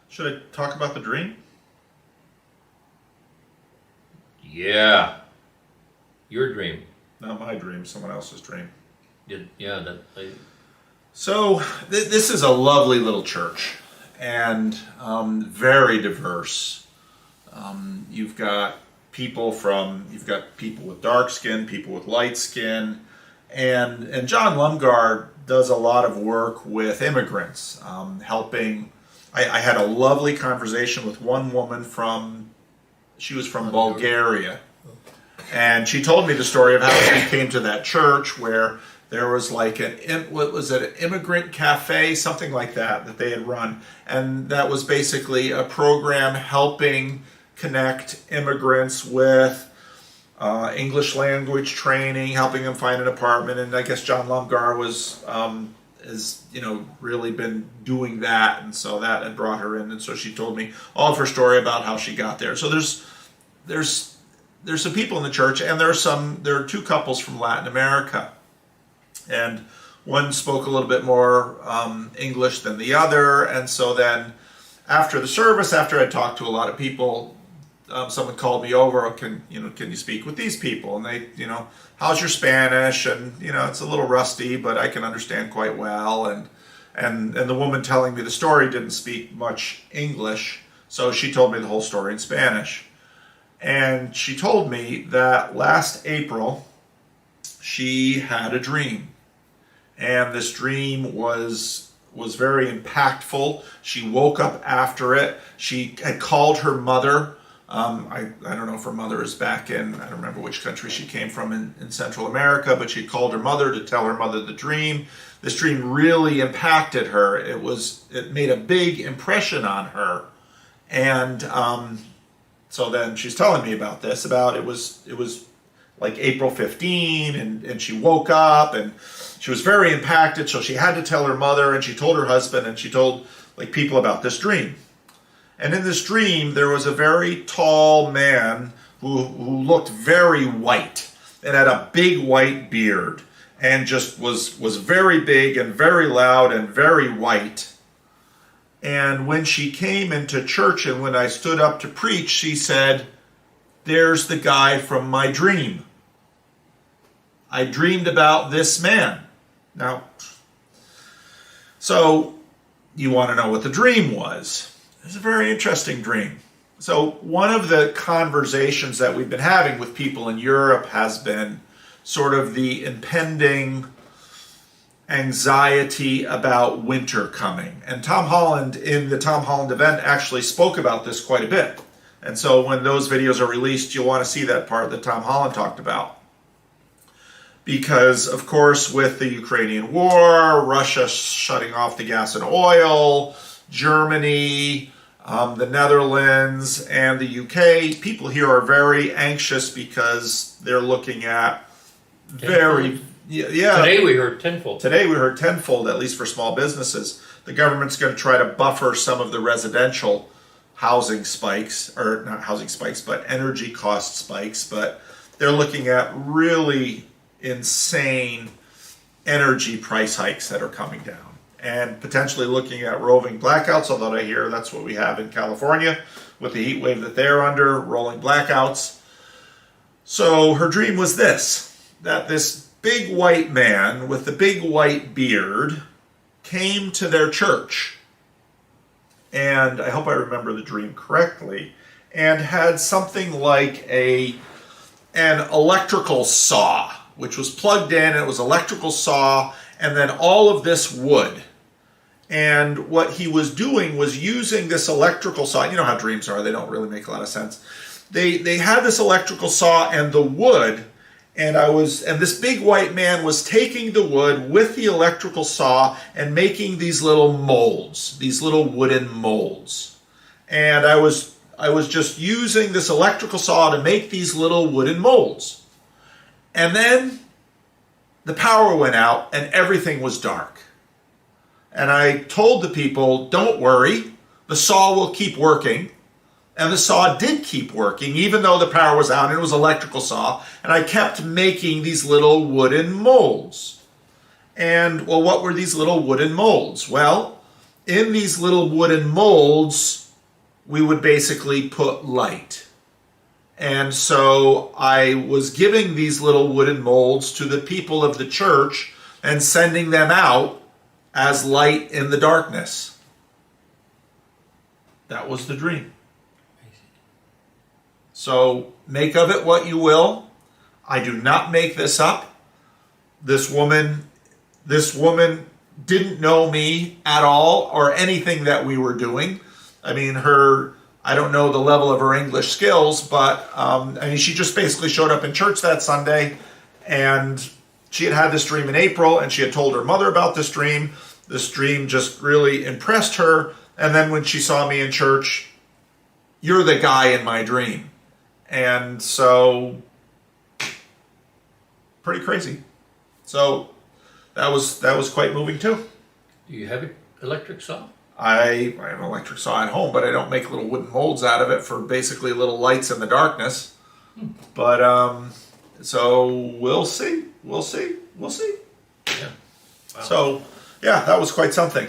Should I talk about the dream? Yeah. Your dream. Not my dream, someone else's dream. Yeah, that. So, this is a lovely little church and very diverse. You've got people with dark skin, people with light skin, and John Lumgar does a lot of work with immigrants, helping. I had a lovely conversation with one woman she was from Bulgaria, and she told me the story of how she came to that church where there was like an immigrant cafe, something like that they had run, and that was basically a program helping connect immigrants with English language training, helping them find an apartment. And I guess John Lumgar has really been doing that, and so that had brought her in. And so she told me all of her story about how she got there. So there's some people in the church, and there are two couples from Latin America, and one spoke a little bit more English than the other. And so then after the service, after I talked to a lot of people, someone called me over. Can you speak with these people? And they, how's your Spanish? And it's a little rusty, but I can understand quite well. And the woman telling me the story didn't speak much English, so she told me the whole story in Spanish. And she told me that last April she had a dream, and this dream was very impactful. She woke up after it. She had called her mother. I don't know if her mother is back in, I don't remember which country she came from in Central America, but she called her mother to tell her mother the dream. This dream really impacted her. It made a big impression on her. And so then she's telling me about this, it was like April 15, and she woke up and she was very impacted, so she had to tell her mother, and she told her husband, and she told people about this dream. And in this dream, there was a very tall man who looked very white and had a big white beard and just was very big and very loud and very white. And when she came into church and when I stood up to preach, she said, "There's the guy from my dream. I dreamed about this man." Now, so you want to know what the dream was. It's a very interesting dream. So one of the conversations that we've been having with people in Europe has been sort of the impending anxiety about winter coming. And Tom Holland, in the Tom Holland event, actually spoke about this quite a bit. And so when those videos are released, you'll want to see that part that Tom Holland talked about. Because, of course, with the Ukrainian war, Russia shutting off the gas and oil, Germany, the Netherlands, and the UK, people here are very anxious because they're looking at very... Yeah. Today we heard tenfold. Today we heard tenfold, at least for small businesses. The government's going to try to buffer some of the residential housing spikes, or not housing spikes, but energy cost spikes. But they're looking at really insane energy price hikes that are coming down, and potentially looking at rolling blackouts, although I hear that's what we have in California with the heat wave that they're under, rolling blackouts. So her dream was that this big white man with the big white beard came to their church, and I hope I remember the dream correctly, and had something like an electrical saw, which was plugged in, and it was electrical saw, and then all of this wood. And what he was doing was using this electrical saw. You know how dreams are, they don't really make a lot of sense. They had this electrical saw and the wood, and this big white man was taking the wood with the electrical saw and making these little molds, these little wooden molds. And I was just using this electrical saw to make these little wooden molds. And then the power went out and everything was dark. And I told the people, don't worry, the saw will keep working. And the saw did keep working, even though the power was out, and it was an electrical saw. And I kept making these little wooden molds. And, well, what were these little wooden molds? Well, in these little wooden molds, we would basically put light. And so I was giving these little wooden molds to the people of the church and sending them out as light in the darkness. That was the dream. So make of it what you will. I do not make this up. This woman didn't know me at all or anything that we were doing. I mean, I don't know the level of her English skills, but she just basically showed up in church that Sunday, and she had this dream in April, and she had told her mother about this dream. This dream just really impressed her, and then when she saw me in church, you're the guy in my dream. And so, pretty crazy. So that was quite moving too. Do you have an electric saw? I have an electric saw at home, but I don't make little wooden molds out of it for basically little lights in the darkness. But so we'll see. Yeah. Wow. So yeah, that was quite something.